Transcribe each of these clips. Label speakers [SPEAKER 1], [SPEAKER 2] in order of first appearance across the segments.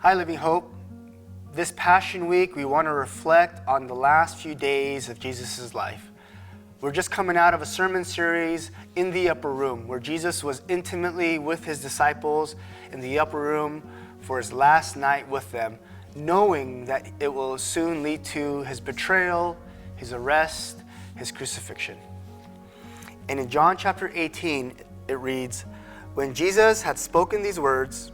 [SPEAKER 1] Hi, Living Hope. This Passion Week, we want to reflect on the last few days of Jesus' life. We're just coming out of a sermon series in the upper room where Jesus was intimately with his disciples in the upper room for his last night with them, knowing that it will soon lead to his betrayal, his arrest, his crucifixion. And in John chapter 18, it reads, "When Jesus had spoken these words,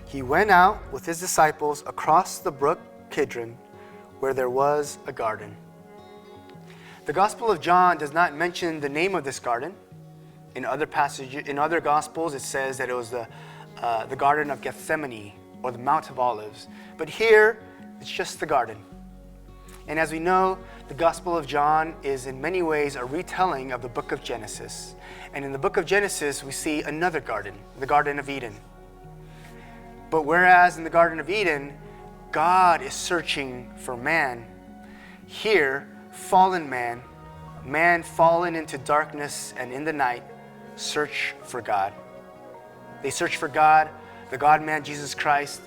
[SPEAKER 1] he went out with his disciples across the brook Kidron, where there was a garden." The Gospel of John does not mention the name of this garden. In other passages, in other Gospels, it says that it was the Garden of Gethsemane or the Mount of Olives. But here, it's just the garden. And as we know, the Gospel of John is in many ways a retelling of the book of Genesis. And in the book of Genesis, we see another garden, the Garden of Eden. But whereas in the Garden of Eden, God is searching for man, here, fallen man fallen into darkness and in the night, search for God. They search for God, the God-man Jesus Christ,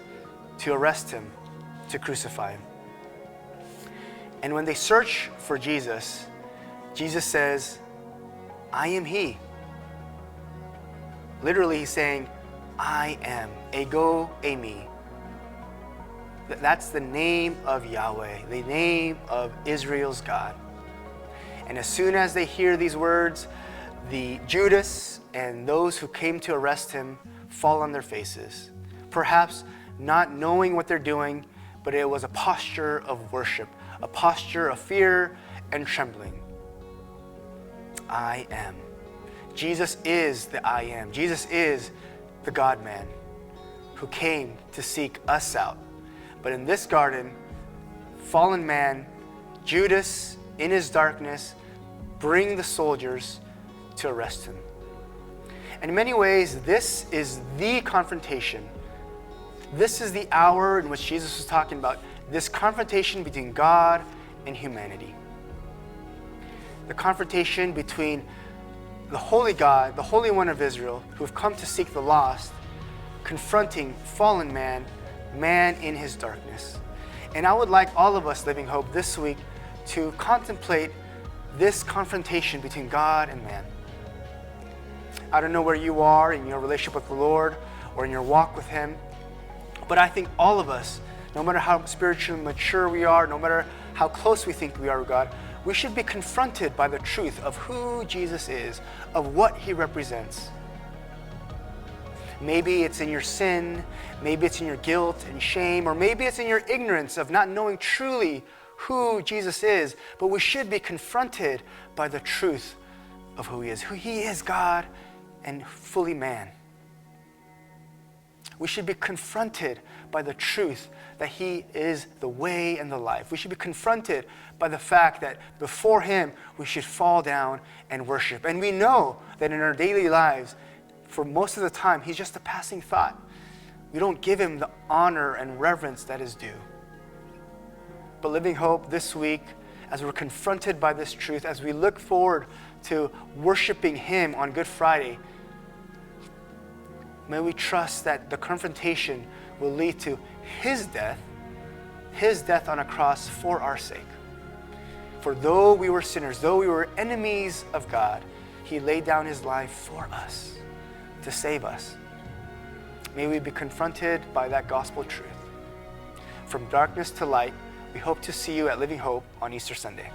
[SPEAKER 1] to arrest him, to crucify him. And when they search for Jesus, Jesus says, "I am he." Literally, he's saying, "I am, ego eimi." That's the name of Yahweh, the name of Israel's God. And as soon as they hear these words, the Judas and those who came to arrest him fall on their faces, perhaps not knowing what they're doing, but it was a posture of worship, a posture of fear and trembling. I am. Jesus is the I am. Jesus is the God-man who came to seek us out. But in this garden, fallen man, Judas, in his darkness, bring the soldiers to arrest him. And in many ways, this is the confrontation. This is the hour in which Jesus was talking about, this confrontation between God and humanity. The confrontation between the holy God, the Holy One of Israel, who have come to seek the lost, confronting fallen man in his darkness. And I would like all of us, Living Hope, this week to contemplate this confrontation between God and man. I don't know where you are in your relationship with the Lord or in your walk with him, but I think all of us, no matter how spiritually mature we are, no matter how close we think we are with God, we should be confronted by the truth of who Jesus is, of what he represents. Maybe it's in your sin, maybe it's in your guilt and shame, or maybe it's in your ignorance of not knowing truly who Jesus is, but we should be confronted by the truth of who he is. He is God and fully man. We should be confronted by the truth that he is the way and the life. We should be confronted by the fact that before him, we should fall down and worship. And we know that in our daily lives, for most of the time, he's just a passing thought. We don't give him the honor and reverence that is due. But Living Hope this week, as we're confronted by this truth, as we look forward to worshiping him on Good Friday, may we trust that the confrontation will lead to his death on a cross for our sake. For though we were sinners, though we were enemies of God, he laid down his life for us, to save us. May we be confronted by that gospel truth. From darkness to light, we hope to see you at Living Hope on Easter Sunday.